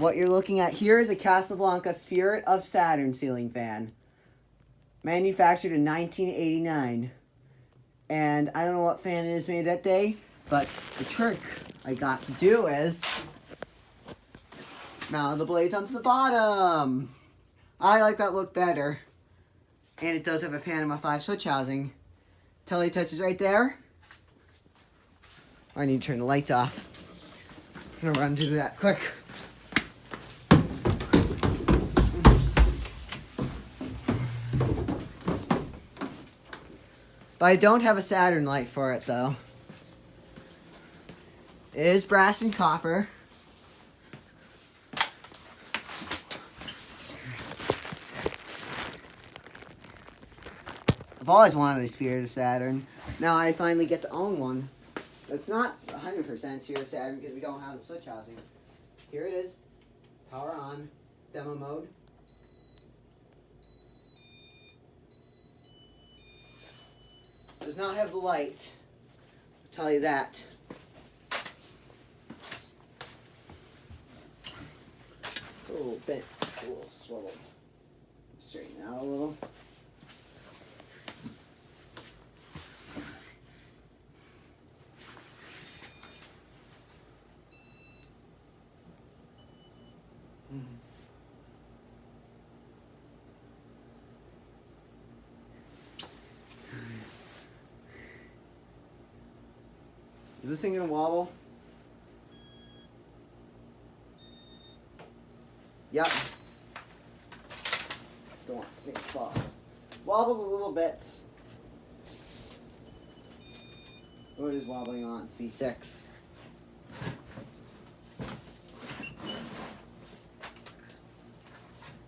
What you're looking at here is a Casablanca Spirit of Saturn ceiling fan. Manufactured in 1989. And I don't know what fan it is made that day, but the trick I got to do is mount the blades onto the bottom. I like that look better. And it does have a Panama 5 switch housing. Teletouch is right there. I need to turn the lights off. I'm gonna run through that quick. But I don't have a Saturn light for it though. It is brass and copper. I've always wanted a Spirit of Saturn. Now I finally get to own one. It's not 100% Spirit of Saturn because we don't have the switch housing. Here it is. Power on. Demo mode. Does not have the light. I'll tell you that. It's a little bit, a little swiveled. Straighten out a little. Is this thing gonna wobble? Yep. Don't want to sink fall. Wobbles a little bit. Oh, it is wobbling on speed 6.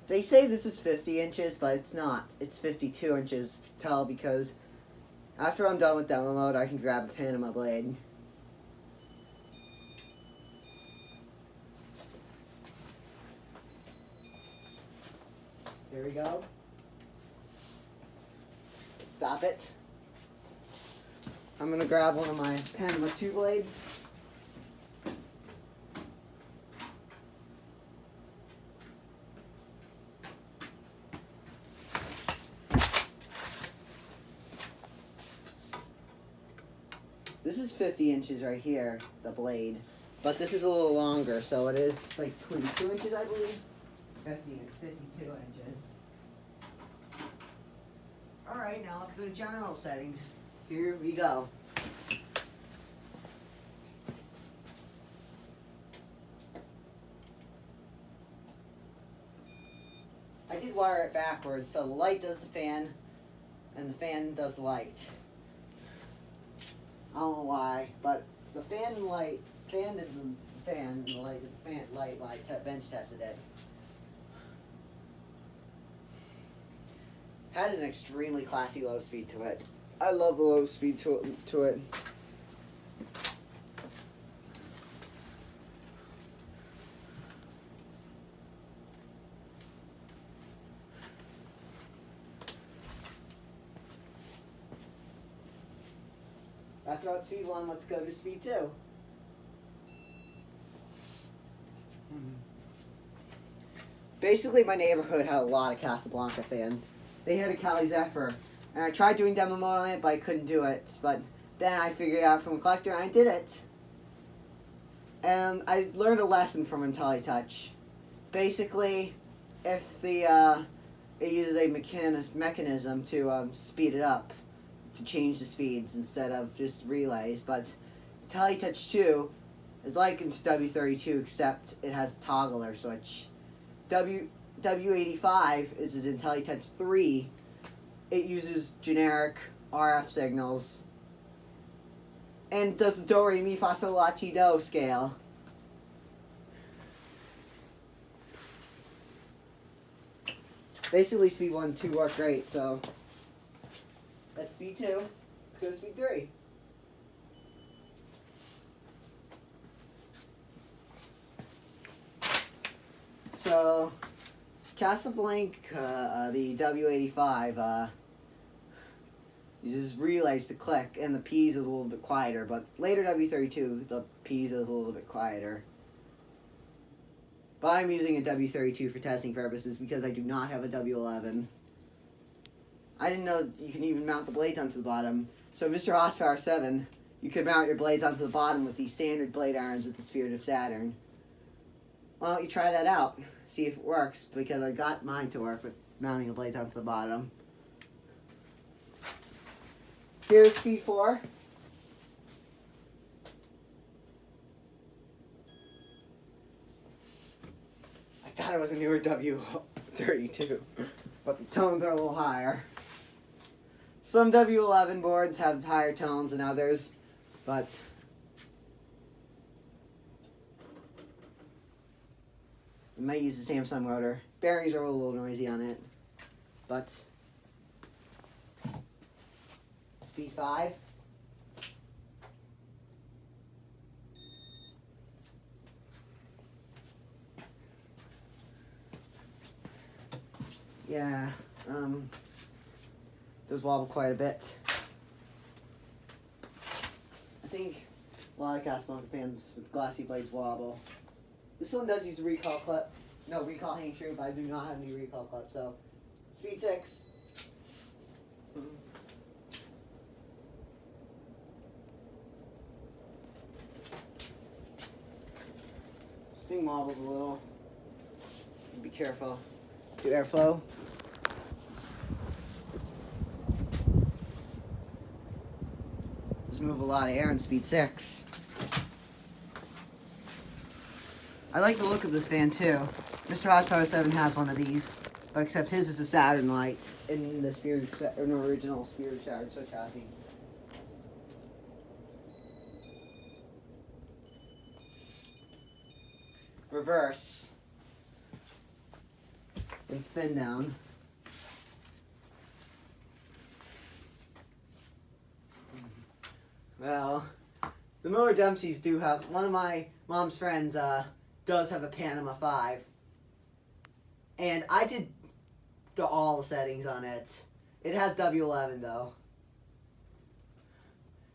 They say this is 50 inches, but it's not. It's 52 inches tall because after I'm done with demo mode, I can grab a Panama blade. Here we go. Stop it. I'm going to grab one of my Panama 2 blades. This is 50 inches right here, the blade. But this is a little longer, so it is like 22 inches, I believe. 52 inches. Alright, now let's go to general settings. Here we go. I did wire it backwards, so the light does the fan, and the fan does the light. I don't know why, but the fan and light, fan did the fan, and the light did the fan, light when I bench tested it. Has an extremely classy low speed to it. I love the low speed to it. That's about speed 1. Let's go to speed 2. Basically, my neighborhood had a lot of Casablanca fans. They had a Cali Zephyr, and I tried doing demo mode on it, but I couldn't do it. But then I figured out from a collector, and I did it. And I learned a lesson from IntelliTouch. Basically, if the it uses a mechanism to speed it up, to change the speeds instead of just relays. But IntelliTouch 2 is like W32, except it has a toggler switch. W85 is his IntelliTouch 3. It uses generic RF signals and does the do, re, mi, fa, sol, la, ti, do scale. Basically, speed 1 and 2 work great, so that's speed 2. Let's go to speed 3. So, Casablanca, the W85, uses relays to click, and the P's is a little bit quieter, but later W32, the P's is a little bit quieter. But I'm using a W32 for testing purposes because I do not have a W11. I didn't know you can even mount the blades onto the bottom. So Mr. Horsepower 7, you could mount your blades onto the bottom with these standard blade irons with the Spirit of Saturn. Why don't you try that out? See if it works, because I got mine to work with mounting the blades onto the bottom. Here's speed 4. I thought it was a newer W32, but the tones are a little higher. Some W11 boards have higher tones than others, but I might use the Samsung motor. Bearings are a little noisy on it, but speed 5. Yeah, does wobble quite a bit. I think a lot of Casablanca fans with glassy blades wobble. This one does use a recall clip. No, recall hang true, but I do not have any recall clip, so speed 6. This thing wobbles a little. Be careful. Do airflow. Just move a lot of air in speed 6. I like the look of this fan too. Mr. Horsepower 7 has one of these, except his is a Saturn light in the original Spirit of Saturn chassis. Reverse and spin down. Well, the Mower Dempseys do have, one of my mom's friends does have a Panama 5. And I did all the settings on it. It has W11 though.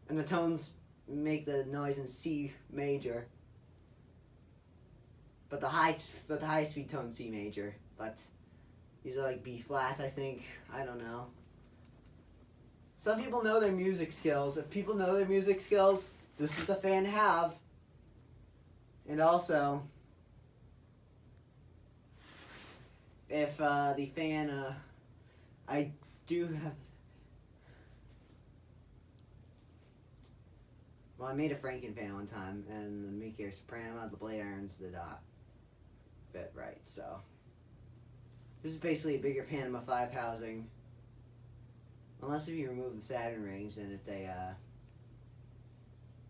And the tones make the noise in C major. But the high speed tone C major. But these are like B flat, I think. I don't know. Some people know their music skills. If people know their music skills, this is the fan to have. And also, if the fan, I do have, well, I made a Franken fan one time, and the maker soprano, the blade irons did not fit right, so. This is basically a bigger Panama 5 housing. Unless if you remove the Saturn rings, then it's a,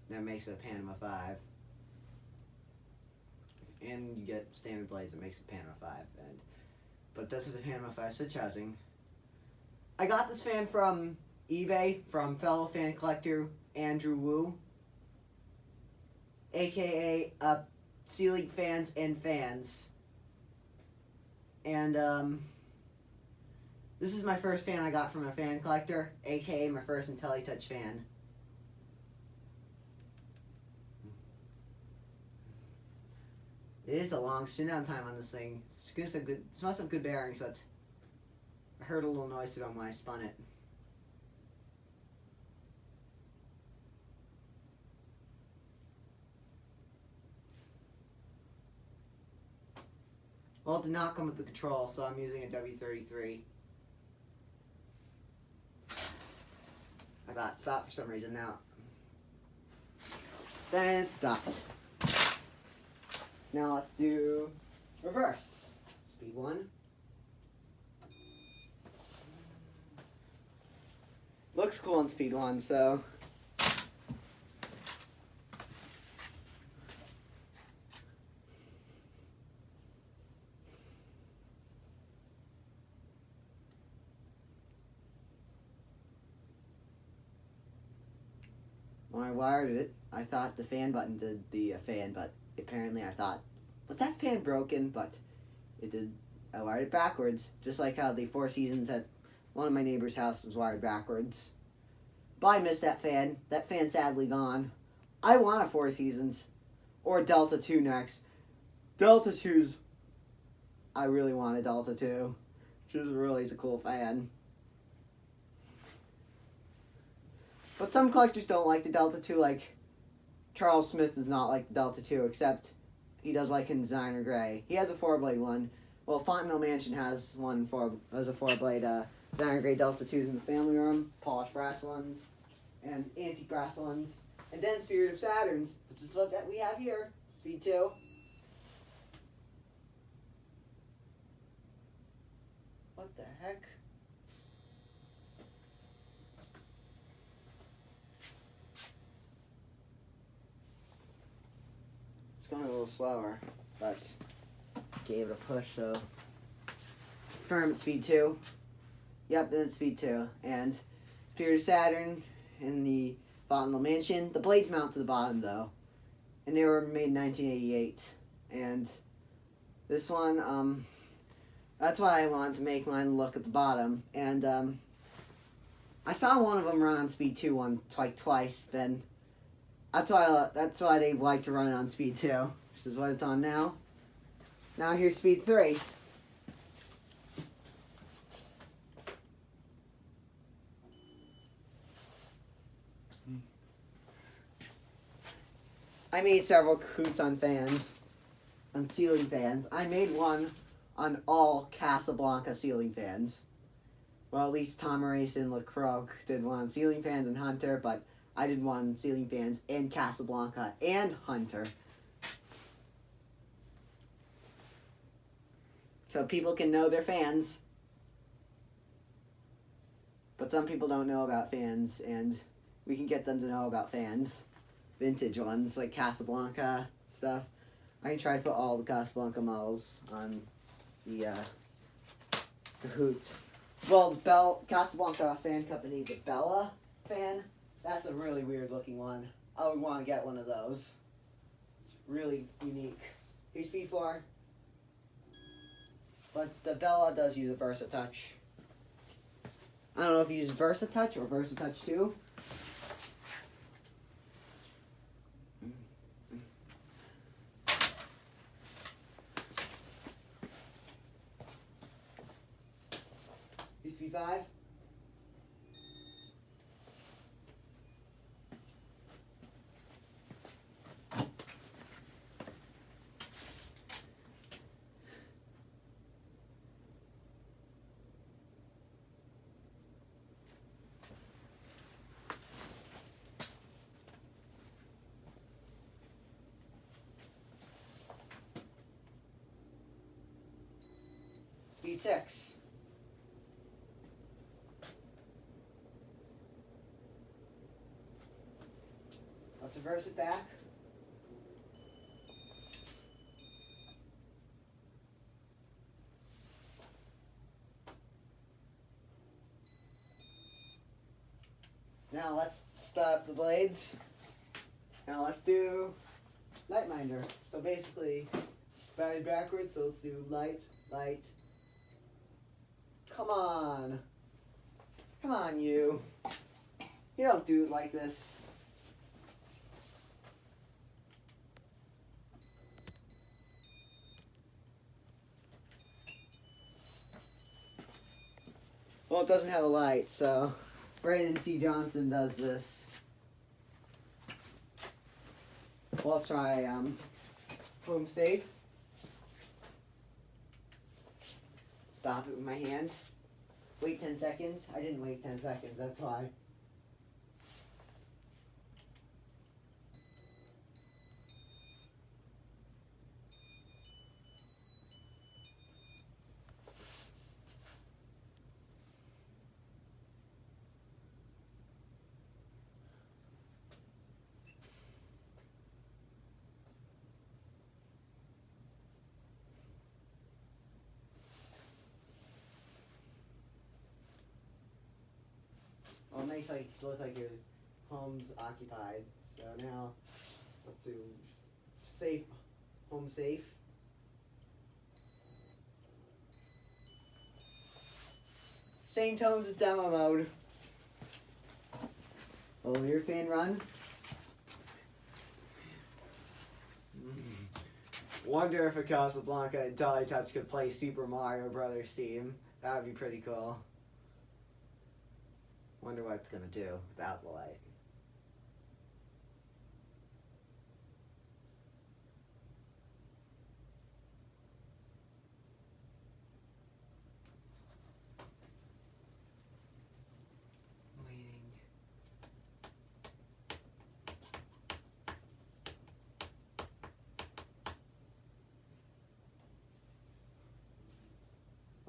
that makes it a Panama 5. And you get standard blades that makes it Panama 5. But that's the Panama 5 switch housing. I got this fan from eBay from fellow fan collector Andrew Wu, aka Sea League Fans and Fans. And this is my first fan I got from a fan collector, aka my first IntelliTouch fan. It is a long spin down time on this thing. It must have good bearings, but I heard a little noise to them when I spun it. Well, it did not come with the control, so I'm using a W33. I thought it stopped for some reason now. Then it stopped. Now let's do reverse. Speed 1. Looks cool on speed 1, so. When I wired it, I thought the fan button did the fan, but apparently I thought, was that fan broken? But it did. I wired it backwards, just like how the Four Seasons at one of my neighbor's house was wired backwards. But I missed that fan. That fan's sadly gone. I want a Four Seasons or a Delta 2 next. Delta 2's I really want a Delta 2. Which is really is a cool fan. But some collectors don't like the Delta 2, like Charles Smith does not like the Delta 2, except he does like in designer gray. He has a 4-blade one. Well, Fontenelle Mansion has a 4-blade designer gray Delta 2s in the family room, polished brass ones, and antique brass ones. And then Spirit of Saturns, which is what that we have here, Speed 2. What the heck? It's going a little slower, but gave it a push, so firm at Speed 2. Yep, then it's Speed 2. And Spirit of Saturn in the Fontenelle Mansion. The blades mount to the bottom, though. And they were made in 1988. And this one, that's why I wanted to make mine look at the bottom. And I saw one of them run on Speed 2 twice. Then that's why they like to run it on Speed 2, which is what it's on now. Now here's Speed 3. I made several coots on fans, on ceiling fans. I made one on all Casablanca ceiling fans. Well, at least Tom Maurice and LeCroc did one on ceiling fans and Hunter, but I did one on ceiling fans and Casablanca and Hunter. So people can know they're fans. But some people don't know about fans, and we can get them to know about fans. Vintage ones, like Casablanca stuff. I can try to put all the Casablanca models on the hoot. Well, the Casablanca fan company, the Bella fan, that's a really weird looking one. I would want to get one of those. It's really unique. Here's Speed 4. But the Bella does use a VersaTouch. I don't know if you use VersaTouch or VersaTouch 2. Here's Speed 5. Speed 6. Let's reverse it back. Now let's stop the blades. Now let's do light minder. So basically, battery backwards, so let's do light, light. Come on. Come on, you. You don't do it like this. Well, it doesn't have a light, so Brandon C. Johnson does this. Well, let's try home safe. Stop it with my hand. Wait 10 seconds. I didn't wait 10 seconds, that's why. Well, it makes it look like your home's occupied. So now, let's do safe, home safe. Same tones as demo mode. Will your fan run? Wonder if a Casablanca and Touch could play Super Mario Brothers theme. That would be pretty cool. Wonder what it's gonna do without the light. Waiting.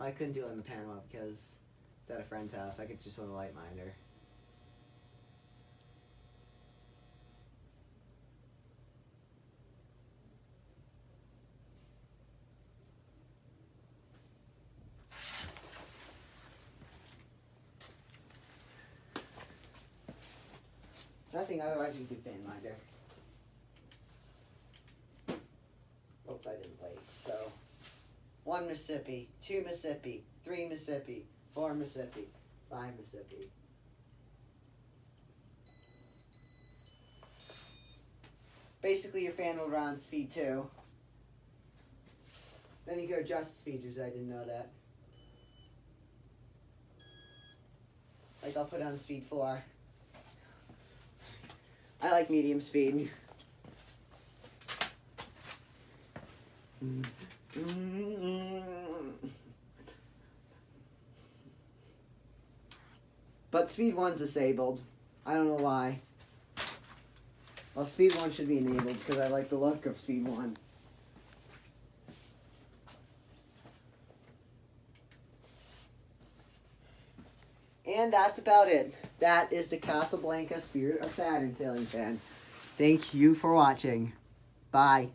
I couldn't do it in the panel because it's at a friend's house. I could just on the light minder. Nothing otherwise you could fan minder. Oops, I didn't wait. So 1 Mississippi, 2 Mississippi, 3 Mississippi, 4 Mississippi, 5 Mississippi. Basically, your fan will run speed 2. Then you can adjust the speed, I didn't know that. Like, I'll put on speed 4. I like medium speed. But speed 1's disabled. I don't know why. Well, speed 1 should be enabled because I like the look of speed 1. And that's about it. That is the Casablanca Spirit of Saturn ceiling fan. Thank you for watching. Bye.